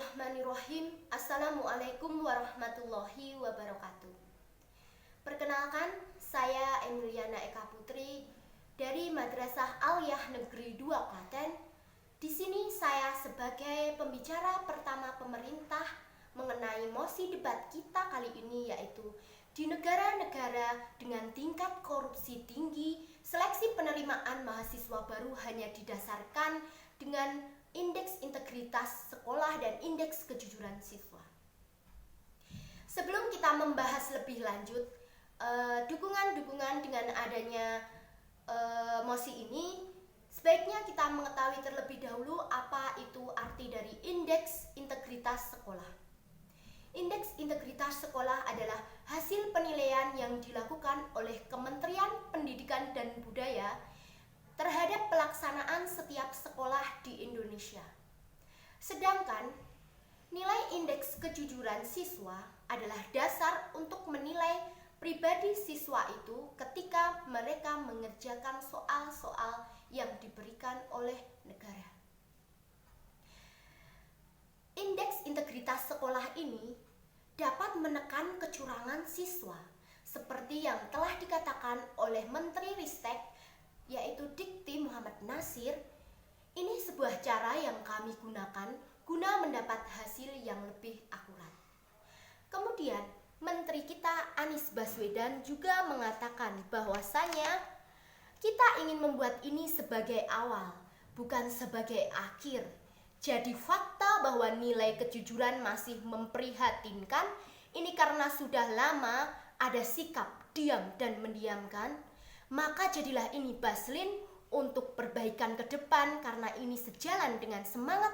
Bismillahirrahmanirrahim. Assalamualaikum warahmatullahi wabarakatuh. Perkenalkan, saya Emiliana Eka Putri dari Madrasah Aliyah Negeri 2 Klaten. Di sini saya sebagai pembicara pertama pemerintah mengenai mosi debat kita kali ini, yaitu di negara-negara dengan tingkat korupsi tinggi, seleksi penerimaan mahasiswa baru hanya didasarkan dengan indeks integritas sekolah dan indeks kejujuran siswa. Sebelum kita membahas lebih lanjut dukungan-dukungan dengan adanya mosi ini, sebaiknya kita mengetahui terlebih dahulu apa itu arti dari indeks integritas sekolah. Indeks integritas sekolah adalah hasil penilaian yang dilakukan oleh Kementerian Pendidikan dan Budaya terhadap pelaksanaan setiap sekolah di Indonesia. Sedangkan nilai indeks kejujuran siswa adalah dasar untuk menilai pribadi siswa itu ketika mereka mengerjakan soal-soal yang diberikan oleh negara. Indeks integritas sekolah ini dapat menekan kecurangan siswa, seperti yang telah dikatakan oleh Menteri Ristek, yaitu Dikti Muhammad Nasir. Ini sebuah cara yang kami gunakan guna mendapat hasil yang lebih akurat. Kemudian, Menteri kita Anies Baswedan juga mengatakan bahwasanya kita ingin membuat ini sebagai awal, bukan sebagai akhir. Jadi fakta bahwa nilai kejujuran masih memprihatinkan ini karena sudah lama ada sikap diam dan mendiamkan. Maka jadilah ini baslin untuk perbaikan ke depan karena ini sejalan dengan semangat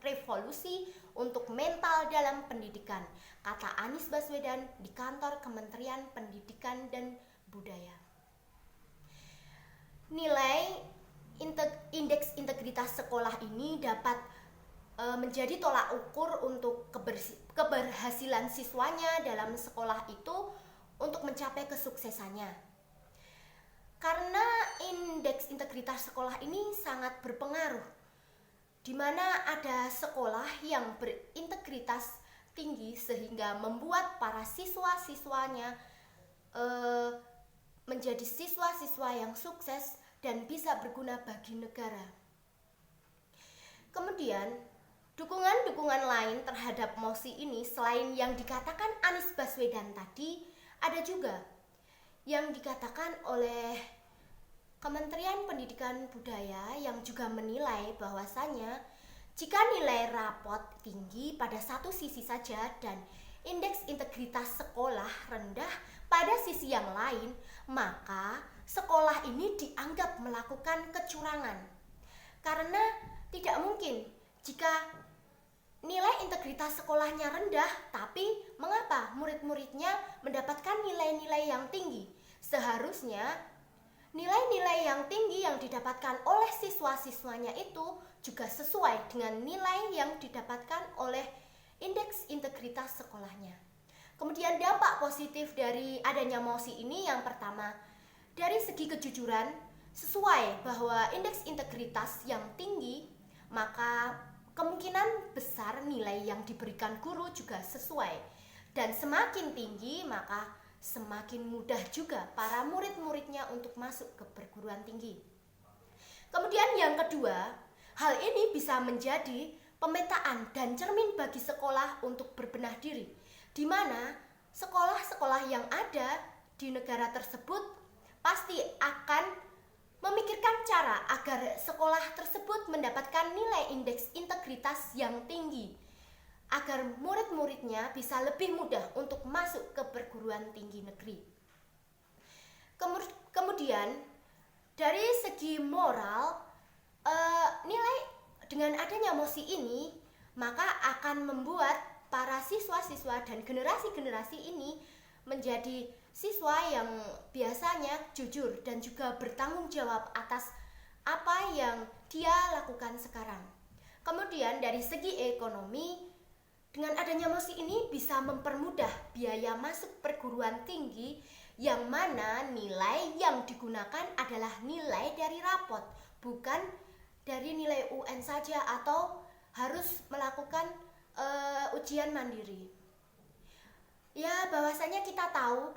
revolusi untuk mental dalam pendidikan, kata Anies Baswedan di kantor Kementerian Pendidikan dan Budaya. Nilai indeks integritas sekolah ini dapat menjadi tolak ukur untuk keberhasilan siswanya dalam sekolah itu untuk mencapai kesuksesannya. Karena indeks integritas sekolah ini sangat berpengaruh, di mana ada sekolah yang berintegritas tinggi sehingga membuat para siswa-siswanya menjadi siswa-siswa yang sukses dan bisa berguna bagi negara. Kemudian, dukungan-dukungan lain terhadap mosi ini selain yang dikatakan Anies Baswedan tadi, ada juga yang dikatakan oleh Kementerian Pendidikan Budaya yang juga menilai bahwasanya jika nilai rapot tinggi pada satu sisi saja dan indeks integritas sekolah rendah pada sisi yang lain, maka sekolah ini dianggap melakukan kecurangan. Karena tidak mungkin jika nilai integritas sekolahnya rendah, tapi mengapa murid-muridnya mendapatkan nilai-nilai yang tinggi? Seharusnya nilai-nilai yang tinggi yang didapatkan oleh siswa-siswanya itu juga sesuai dengan nilai yang didapatkan oleh indeks integritas sekolahnya. Kemudian dampak positif dari adanya mosi ini yang pertama, dari segi kejujuran, sesuai bahwa indeks integritas yang tinggi, maka kemungkinan besar nilai yang diberikan guru juga sesuai. Dan semakin tinggi, maka semakin mudah juga para murid-muridnya untuk masuk ke perguruan tinggi. Kemudian yang kedua, hal ini bisa menjadi pemetaan dan cermin bagi sekolah untuk berbenah diri, di mana sekolah-sekolah yang ada di negara tersebut pasti akan memikirkan cara agar sekolah tersebut mendapatkan nilai indeks integritas yang tinggi, agar murid-muridnya bisa lebih mudah untuk masuk ke perguruan tinggi negeri. Kemudian dari segi moral, nilai dengan adanya mosi ini maka akan membuat para siswa-siswa dan generasi-generasi ini menjadi siswa yang biasanya jujur dan juga bertanggung jawab atas apa yang dia lakukan sekarang. Kemudian dari segi ekonomi, dengan adanya mosi ini bisa mempermudah biaya masuk perguruan tinggi, yang mana nilai yang digunakan adalah nilai dari rapot, bukan dari nilai UN saja atau harus melakukan ujian mandiri. Ya, bahwasanya kita tahu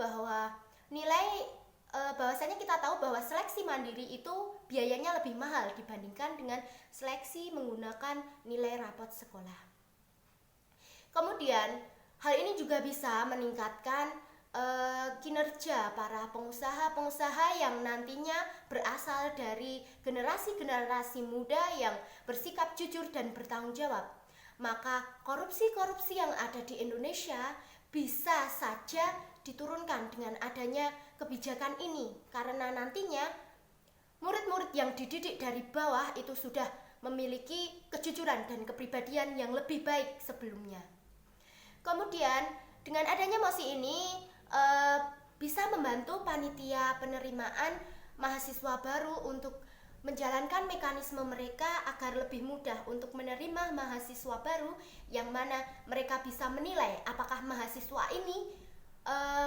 bahwa seleksi mandiri itu biayanya lebih mahal dibandingkan dengan seleksi menggunakan nilai rapot sekolah. Kemudian, hal ini juga bisa meningkatkan kinerja para pengusaha-pengusaha yang nantinya berasal dari generasi-generasi muda yang bersikap jujur dan bertanggung jawab. Maka korupsi-korupsi yang ada di Indonesia bisa saja diturunkan dengan adanya kebijakan ini, karena nantinya murid-murid yang dididik dari bawah itu sudah memiliki kejujuran dan kepribadian yang lebih baik sebelumnya. Kemudian dengan adanya mosi ini bisa membantu panitia penerimaan mahasiswa baru untuk menjalankan mekanisme mereka agar lebih mudah untuk menerima mahasiswa baru, yang mana mereka bisa menilai apakah mahasiswa ini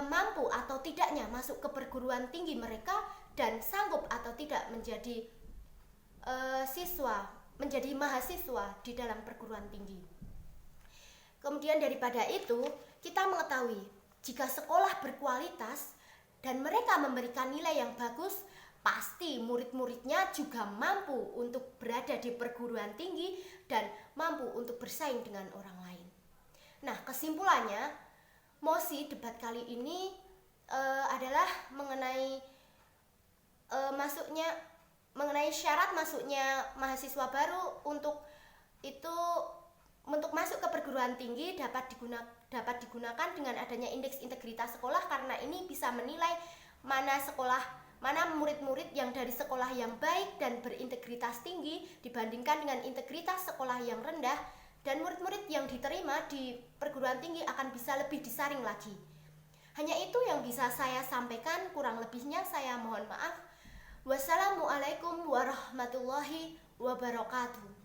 mampu atau tidaknya masuk ke perguruan tinggi mereka dan sanggup atau tidak menjadi mahasiswa di dalam perguruan tinggi. Kemudian daripada itu, kita mengetahui jika sekolah berkualitas dan mereka memberikan nilai yang bagus, pasti murid-muridnya juga mampu untuk berada di perguruan tinggi dan mampu untuk bersaing dengan orang lain. Nah, kesimpulannya, mosi debat kali ini adalah mengenai syarat masuknya mahasiswa baru untuk masuk ke perguruan tinggi dapat digunakan dengan adanya indeks integritas sekolah, karena ini bisa menilai mana murid-murid yang dari sekolah yang baik dan berintegritas tinggi dibandingkan dengan integritas sekolah yang rendah, dan murid-murid yang diterima di perguruan tinggi akan bisa lebih disaring lagi. Hanya itu yang bisa saya sampaikan, kurang lebihnya saya mohon maaf. Wassalamualaikum warahmatullahi wabarakatuh.